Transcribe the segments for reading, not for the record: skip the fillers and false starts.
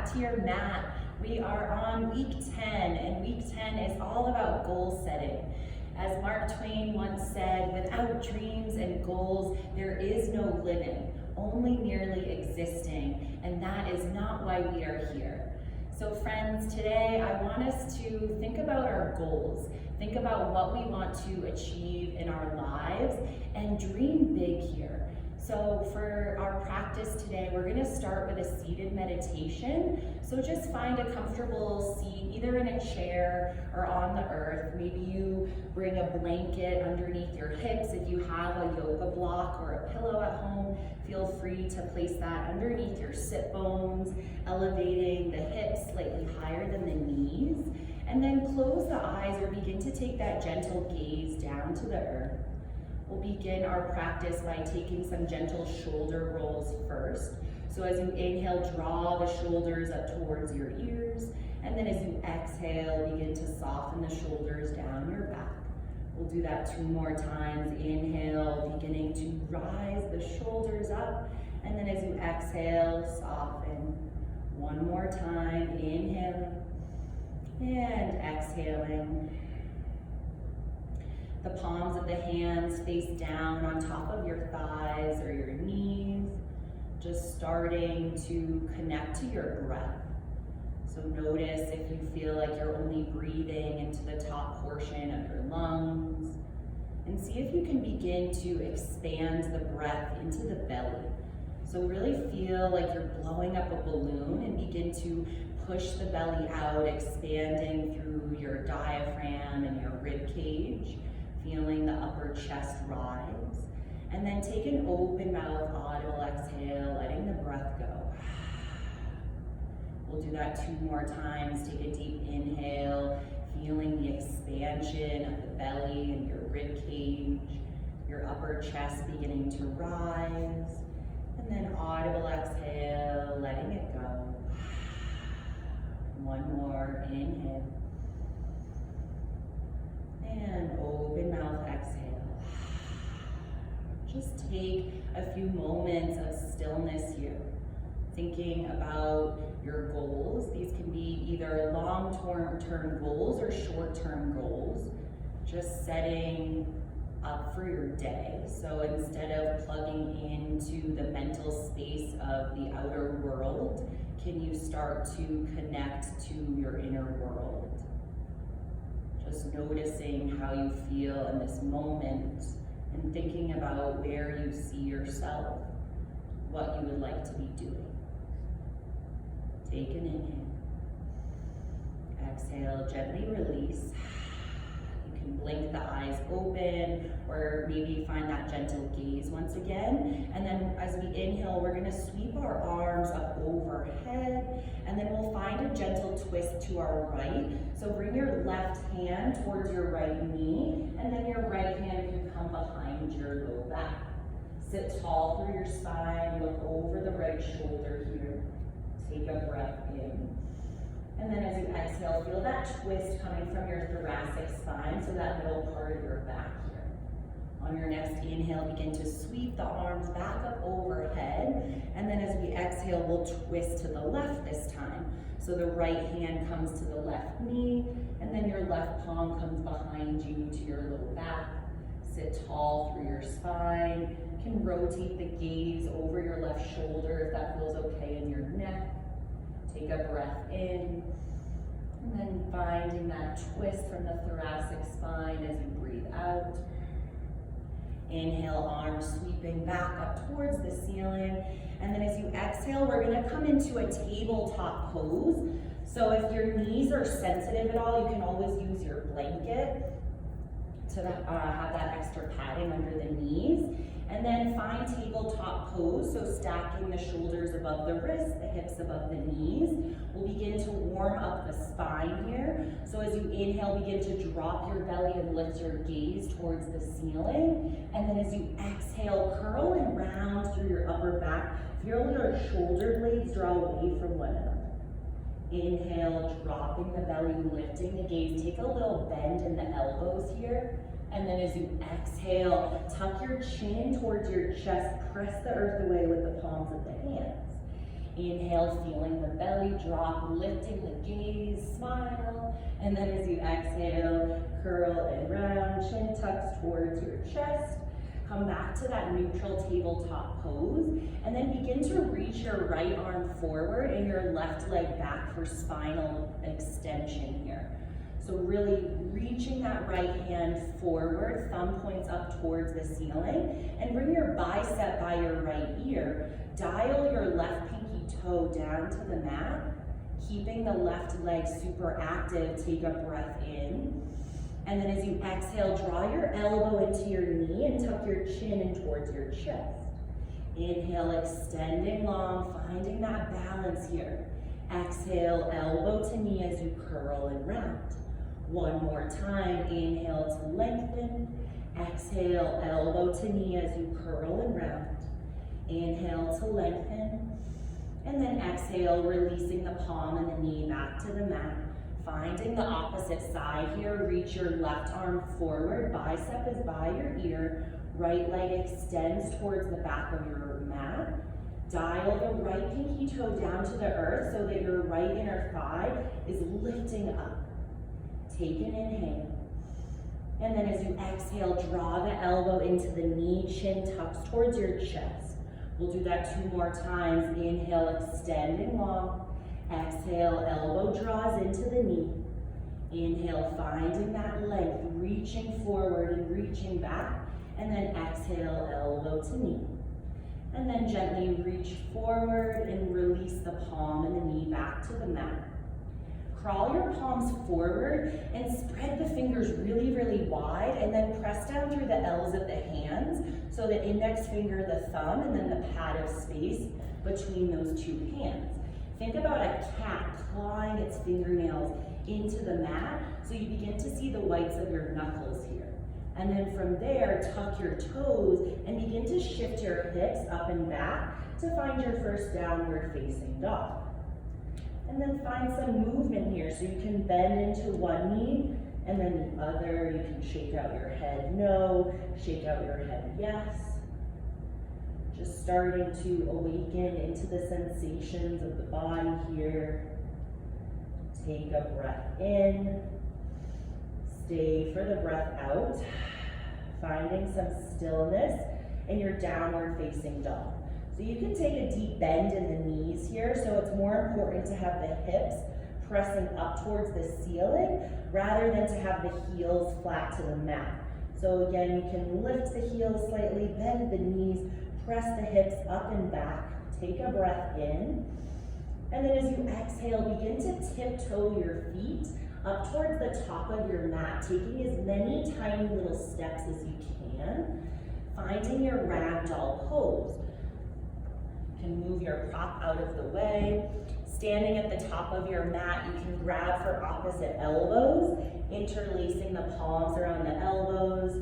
back to your mat. We are on week 10, and week 10 is all about goal setting. As Mark Twain once said, without dreams and goals, there is no living, only merely existing, and that is not why we are here. So friends, today I want us to think about our goals, think about what we want to achieve in our lives, and dream big here. So for our practice today, we're gonna start with a seated meditation. So just find a comfortable seat, either in a chair or on the earth. Maybe you bring a blanket underneath your hips. If you have a yoga block or a pillow at home, feel free to place that underneath your sit bones, elevating the hips slightly higher than the knees. And then close the eyes or begin to take that gentle gaze down to the earth. We'll begin our practice by taking some gentle shoulder rolls first. So as you inhale, draw the shoulders up towards your ears, and then as you exhale, begin to soften the shoulders down your back. We'll do that 2 more times. Inhale, beginning to rise the shoulders up, and then as you exhale, soften. 1 more time, inhaling and exhaling. The palms of the hands face down on top of your thighs or your knees, just starting to connect to your breath. So notice if you feel like you're only breathing into the top portion of your lungs, and see if you can begin to expand the breath into the belly. So really feel like you're blowing up a balloon and begin to push the belly out, expanding through your diaphragm and your rib cage. Feeling the upper chest rise. And then take an open mouth, audible exhale, letting the breath go. We'll do that 2 more times. Take a deep inhale, feeling the expansion of the belly and your rib cage, your upper chest beginning to rise. And then audible exhale, letting it go. 1 more, inhale. And open mouth, exhale. Just take a few moments of stillness here, thinking about your goals. These can be either long-term goals or short-term goals. Just setting up for your day. So instead of plugging into the mental space of the outer world, can you start to connect to your inner world? Just noticing how you feel in this moment and thinking about where you see yourself, what you would like to be doing. Take an inhale. Exhale, gently release. You can blink the eyes open or maybe find that gentle gaze once again. And then as we inhale, we're gonna sweep our arms up overhead, and then we'll find a gentle twist to our right. So bring your left hand towards your right knee, and then your right hand can come behind your low back. Sit tall through your spine, look over the right shoulder here. Take a breath in. And then as you exhale, feel that twist coming from your thoracic spine, so that middle part of your back here. On your next inhale, begin to sweep the arms back up overhead. And then as we exhale, we'll twist to the left this time. So the right hand comes to the left knee, and then your left palm comes behind you to your low back. Sit tall through your spine. You can rotate the gaze over your left shoulder if that feels okay in your neck. Take a breath in, and then finding that twist from the thoracic spine as you breathe out. Inhale, arms sweeping back up towards the ceiling. And then as you exhale, we're gonna come into a tabletop pose. So if your knees are sensitive at all, you can always use your blanket to have that extra padding under the knees. And then find tabletop pose, so stacking the shoulders above the wrists, the hips above the knees. We'll begin to warm up the spine here. So as you inhale, begin to drop your belly and lift your gaze towards the ceiling. And then as you exhale, curl and round through your upper back. Feel your shoulder blades draw away from one another. Inhale, dropping the belly, lifting the gaze. Take a little bend in the elbows here. And then as you exhale, tuck your chin towards your chest, press the earth away with the palms of the hands. Inhale, feeling the belly drop, lifting the gaze, smile. And then as you exhale, curl and round, chin tucks towards your chest. Come back to that neutral tabletop pose, and then begin to reach your right arm forward and your left leg back for spinal extension here. So really reaching that right hand forward, thumb points up towards the ceiling, and bring your bicep by your right ear. Dial your left pinky toe down to the mat, keeping the left leg super active. Take a breath in. And then as you exhale, draw your elbow into your knee and tuck your chin in towards your chest. Inhale, extending long, finding that balance here. Exhale, elbow to knee as you curl and round. One more time, inhale to lengthen. Exhale, elbow to knee as you curl and round. Inhale to lengthen. And then exhale, releasing the palm and the knee back to the mat. Finding the opposite side here, reach your left arm forward, bicep is by your ear, right leg extends towards the back of your mat. Dial the right pinky toe down to the earth so that your right inner thigh is lifting up. Take an inhale. And then as you exhale, draw the elbow into the knee, chin tucks towards your chest. We'll do that 2 more times. Inhale, extending long. Exhale, elbow draws into the knee. Inhale, finding that length, reaching forward and reaching back. And then exhale, elbow to knee. And then gently reach forward and release the palm and the knee back to the mat. Crawl your palms forward and spread the fingers really, really wide, and then press down through the L's of the hands. So the index finger, the thumb, and then the pad of space between those 2 hands. Think about a cat clawing its fingernails into the mat, so you begin to see the whites of your knuckles here. And then from there, tuck your toes and begin to shift your hips up and back to find your first downward facing dog. And then find some movement here, so you can bend into one knee and then the other. You can shake out your head no, shake out your head yes. Just starting to awaken into the sensations of the body here. Take a breath in. Stay for the breath out. Finding some stillness in your downward facing dog. So you can take a deep bend in the knees here, so it's more important to have the hips pressing up towards the ceiling rather than to have the heels flat to the mat. So again, you can lift the heels slightly, bend the knees, press the hips up and back. Take a breath in. And then as you exhale, begin to tiptoe your feet up towards the top of your mat, taking as many tiny little steps as you can, finding your ragdoll pose. You can move your prop out of the way. Standing at the top of your mat, you can grab for opposite elbows, interlacing the palms around the elbows,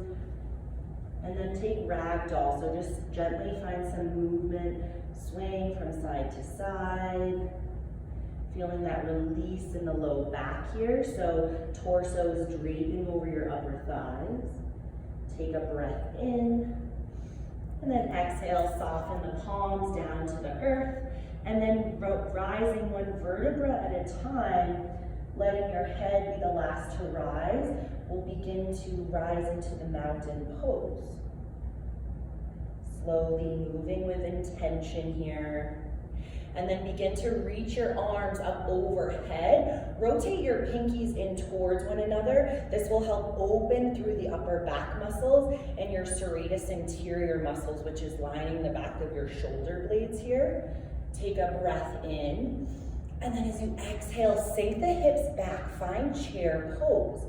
and then take ragdoll. So just gently find some movement, swaying from side to side. Feeling that release in the low back here, so torso is draping over your upper thighs. Take a breath in, and then exhale, soften the palms down to the earth, and then rising one vertebra at a time, letting your head be the last to rise. We'll begin to rise into the mountain pose. Slowly moving with intention here. And then begin to reach your arms up overhead. Rotate your pinkies in towards one another. This will help open through the upper back muscles and your serratus anterior muscles, which is lining the back of your shoulder blades here. Take a breath in. And then as you exhale, sink the hips back, find chair pose.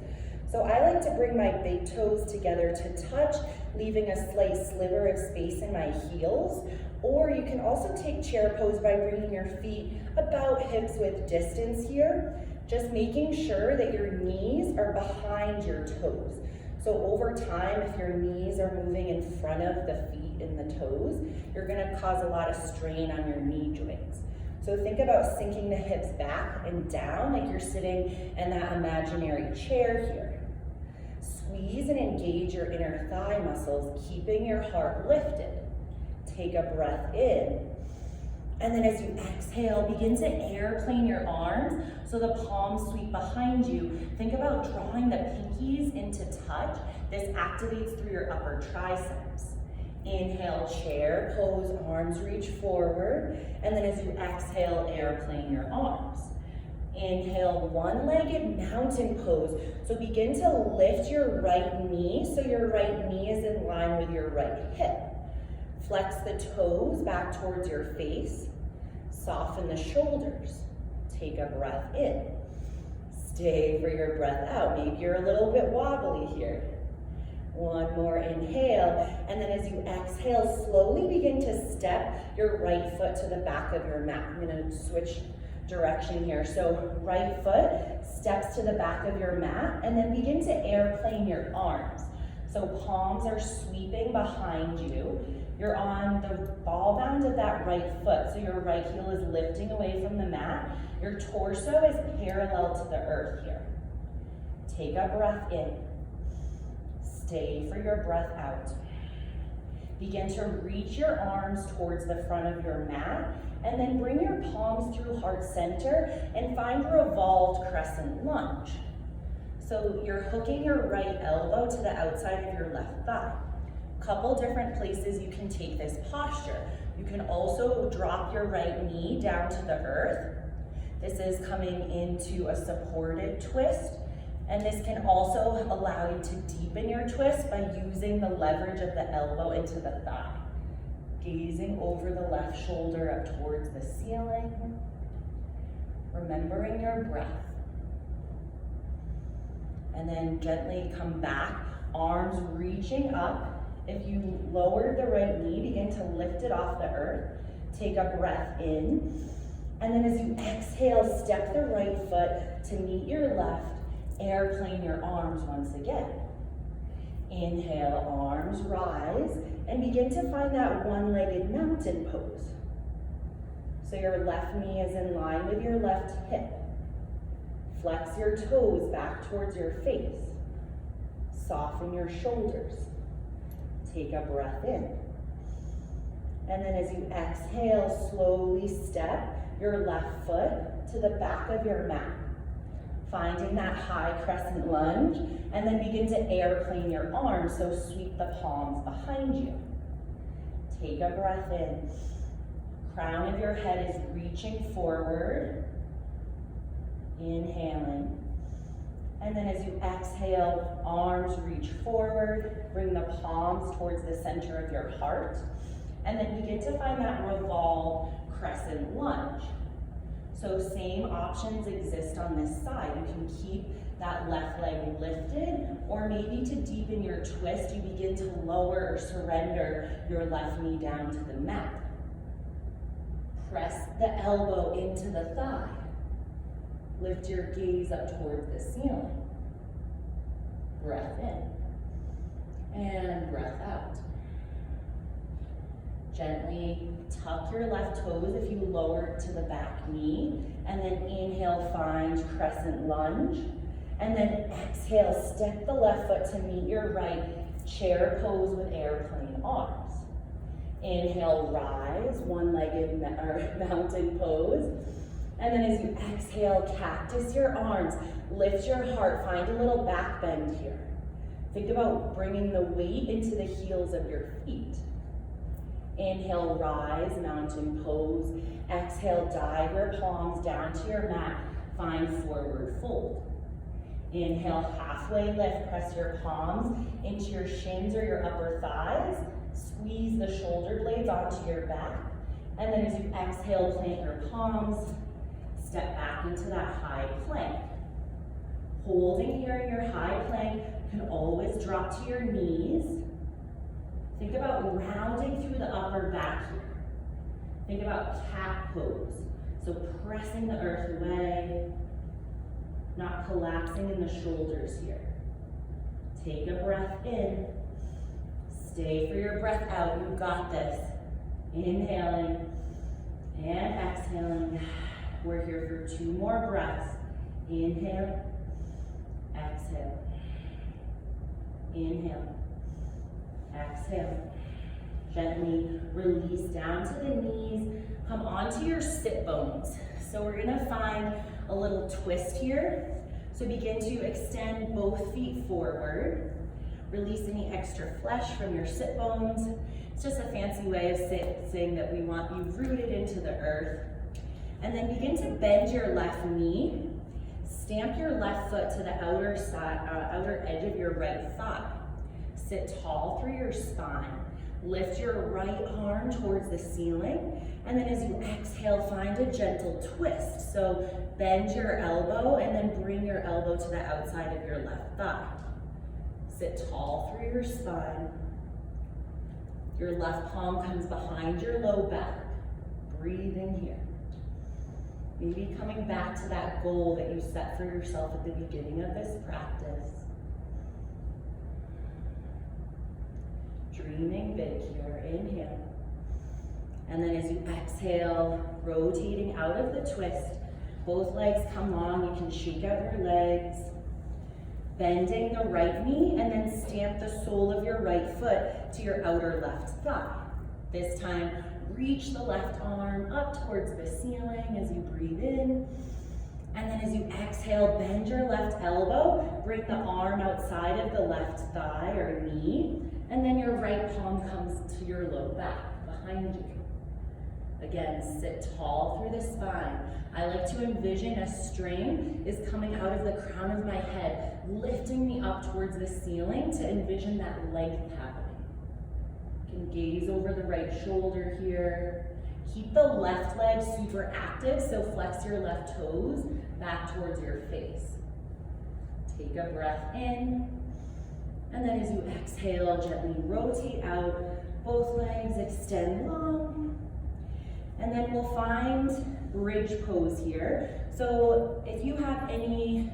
So I like to bring my big toes together to touch, leaving a slight sliver of space in my heels. Or you can also take chair pose by bringing your feet about hips width distance here, just making sure that your knees are behind your toes. So over time, if your knees are moving in front of the feet and the toes, you're gonna cause a lot of strain on your knee joints. So think about sinking the hips back and down like you're sitting in that imaginary chair here. Squeeze and engage your inner thigh muscles, keeping your heart lifted. Take a breath in. And then as you exhale, begin to airplane your arms so the palms sweep behind you. Think about drawing the pinkies into touch. This activates through your upper triceps. Inhale, chair pose, arms reach forward. And then as you exhale, airplane your arms. Inhale, one-legged mountain pose. So begin to lift your right knee so your right knee is in line with your right hip. Flex the toes back towards your face. Soften the shoulders. Take a breath in. Stay for your breath out. Maybe you're a little bit wobbly here. One more inhale, and then as you exhale, slowly begin to step your right foot to the back of your mat. I'm gonna switch direction here. So right foot steps to the back of your mat, and then begin to airplane your arms. So palms are sweeping behind you. You're on the ball bound of that right foot, so your right heel is lifting away from the mat. Your torso is parallel to the earth here. Take a breath in. Stay for your breath out. Begin to reach your arms towards the front of your mat, and then bring your palms through heart center and find revolved crescent lunge. So you're hooking your right elbow to the outside of your left thigh. Couple different places you can take this posture. You can also drop your right knee down to the earth. This is coming into a supported twist. And this can also allow you to deepen your twist by using the leverage of the elbow into the thigh. Gazing over the left shoulder up towards the ceiling. Remembering your breath. And then gently come back, arms reaching up. If you lowered the right knee, begin to lift it off the earth. Take a breath in. And then as you exhale, step the right foot to meet your left. Airplane your arms once again. Inhale, arms rise, and begin to find that one-legged mountain pose. So your left knee is in line with your left hip. Flex your toes back towards your face. Soften your shoulders. Take a breath in. And then as you exhale, slowly step your left foot to the back of your mat. Finding that high crescent lunge, and then begin to airplane your arms, so sweep the palms behind you. Take a breath in. Crown of your head is reaching forward. Inhaling. And then as you exhale, arms reach forward, bring the palms towards the center of your heart, and then begin to find that revolved crescent lunge. So same options exist on this side. You can keep that left leg lifted, or maybe to deepen your twist, you begin to lower or surrender your left knee down to the mat. Press the elbow into the thigh. Lift your gaze up towards the ceiling. Breath in, and breath out. Gently tuck your left toes if you lower it to the back knee, and then inhale, find crescent lunge, and then exhale, step the left foot to meet your right, chair pose with airplane arms. Inhale, rise, one-legged mountain pose, and then as you exhale, cactus your arms, lift your heart, find a little back bend here. Think about bringing the weight into the heels of your feet. Inhale, rise, mountain pose. Exhale, dive your palms down to your mat. Find forward fold. Inhale, halfway lift. Press your palms into your shins or your upper thighs. Squeeze the shoulder blades onto your back. And then as you exhale, plant your palms. Step back into that high plank. Holding here in your high plank, you can always drop to your knees. Think about rounding through the upper back here. Think about cat pose. So pressing the earth away, not collapsing in the shoulders here. Take a breath in. Stay for your breath out. You've got this. Inhaling and exhaling. We're here for 2 more breaths. Inhale, exhale. Inhale. Exhale. Gently release down to the knees, come onto your sit bones. So we're gonna find a little twist here. So begin to extend both feet forward. Release any extra flesh from your sit bones. It's just a fancy way of saying that we want you rooted into the earth. And then begin to bend your left knee. Stamp your left foot to the outer edge of your right thigh. Sit tall through your spine. Lift your right arm towards the ceiling. And then as you exhale, find a gentle twist. So bend your elbow and then bring your elbow to the outside of your left thigh. Sit tall through your spine. Your left palm comes behind your low back. Breathing here. Maybe coming back to that goal that you set for yourself at the beginning of this practice. Dreaming big here, inhale. And then as you exhale, rotating out of the twist, both legs come long, you can shake out your legs. Bending the right knee and then stamp the sole of your right foot to your outer left thigh. This time, reach the left arm up towards the ceiling as you breathe in. And then as you exhale, bend your left elbow, bring the arm outside of the left thigh or knee, and then your right palm comes to your low back, behind you. Again, sit tall through the spine. I like to envision a string is coming out of the crown of my head, lifting me up towards the ceiling to envision that length happening. You can gaze over the right shoulder here. Keep the left leg super active, so flex your left toes back towards your face. Take a breath in, and then as you exhale, gently rotate out. Both legs extend long. And then we'll find bridge pose here. So if you have any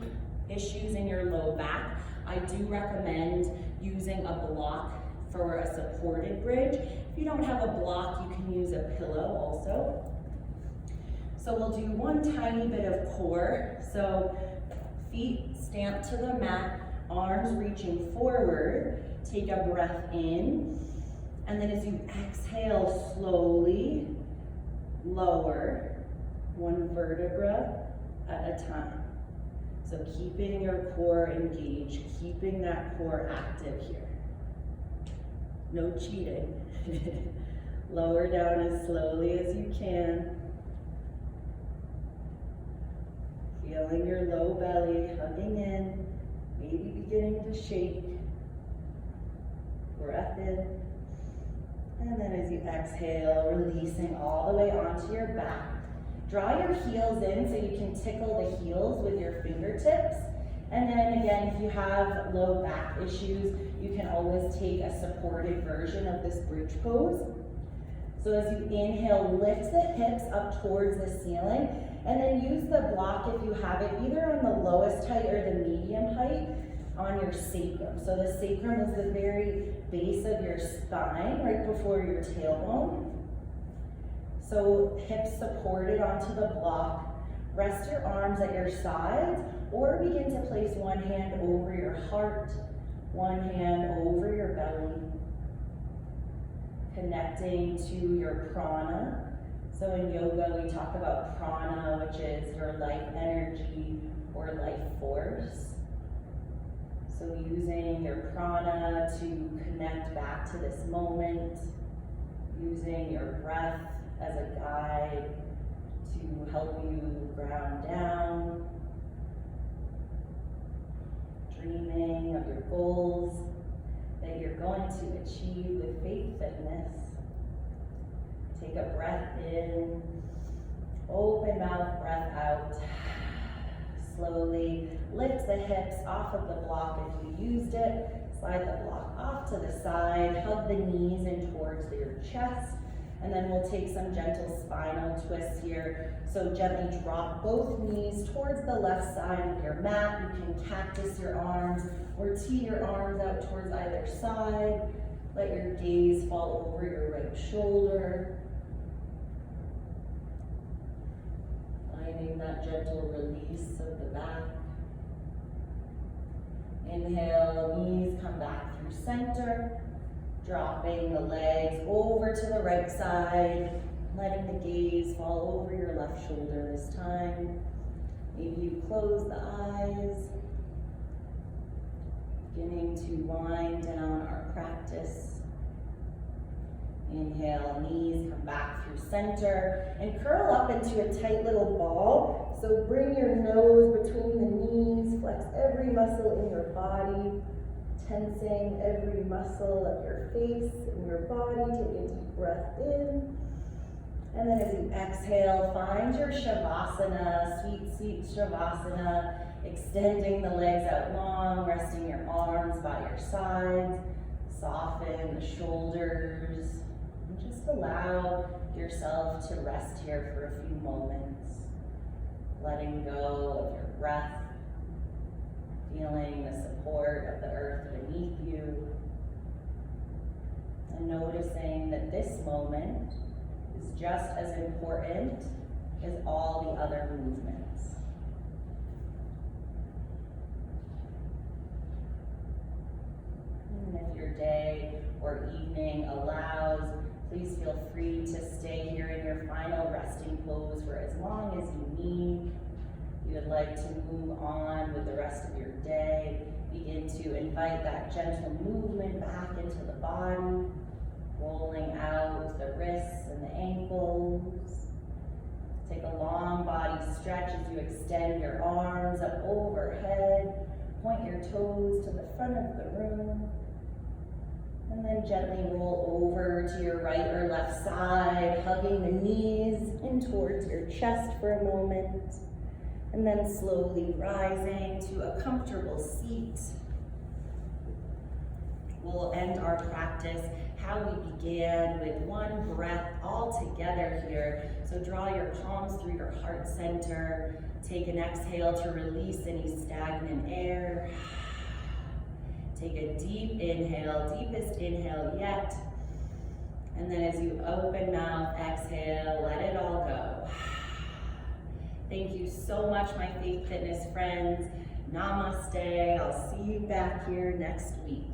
issues in your low back, I do recommend using a block for a supported bridge. If you don't have a block, you can use a pillow also. So we'll do one tiny bit of core. So feet stamped to the mat, arms reaching forward. Take a breath in. And then as you exhale slowly, lower one vertebra at a time. So keeping your core engaged, keeping that core active here. No cheating. Lower down as slowly as you can. Feeling your low belly hugging in, maybe beginning to shake. Breath in. And then as you exhale, releasing all the way onto your back. Draw your heels in so you can tickle the heels with your fingertips. And then again, if you have low back issues, you can always take a supported version of this bridge pose. So as you inhale, lift the hips up towards the ceiling, and then use the block if you have it, either on the lowest height or the medium height on your sacrum. So the sacrum is the very base of your spine, right before your tailbone. So hips supported onto the block. Rest your arms at your sides, or begin to place one hand over your heart, one hand over your belly. Connecting to your prana. So in yoga, we talk about prana, which is your life energy or life force. So using your prana to connect back to this moment, using your breath as a guide to help you ground down, dreaming of your goals that you're going to achieve with faith fitness. Take a breath in, open mouth, breath out. Slowly lift the hips off of the block if you used it. Slide the block off to the side, hug the knees in towards your chest, and then we'll take some gentle spinal twists here. So gently drop both knees towards the left side of your mat. You can cactus your arms or tee your arms out towards either side. Let your gaze fall over your right shoulder. Finding that gentle release of the back. Inhale, knees come back through center. Dropping the legs over to the right side, letting the gaze fall over your left shoulder this time. Maybe you close the eyes, beginning to wind down our practice. Inhale, knees come back through center and curl up into a tight little ball. So bring your nose between the knees, flex every muscle in your body, tensing every muscle of your face and your body. Take a deep breath in. And then as you exhale, find your Shavasana, sweet Shavasana, extending the legs out long, resting your arms by your sides, soften the shoulders, and just allow yourself to rest here for a few moments, letting go of your breath, feeling the support of the earth beneath you, and noticing that this moment is just as important as all the other movements. And if your day or evening allows, please feel free to stay here in your final resting pose for as long as you need. If you would like to move on with the rest of your day, begin to invite that gentle movement back into the body, rolling out the wrists and the ankles. Take a long body stretch as you extend your arms up overhead. Point your toes to the front of the room. And then gently roll over to your right or left side, hugging the knees in towards your chest for a moment. And then slowly rising to a comfortable seat. We'll end our practice how we began, with one breath all together here. So draw your palms through your heart center. Take an exhale to release any stagnant air. Take a deep inhale, deepest inhale yet. And then as you open mouth, exhale, let it all go. Thank you so much, my Faith Fitness friends. Namaste. I'll see you back here next week.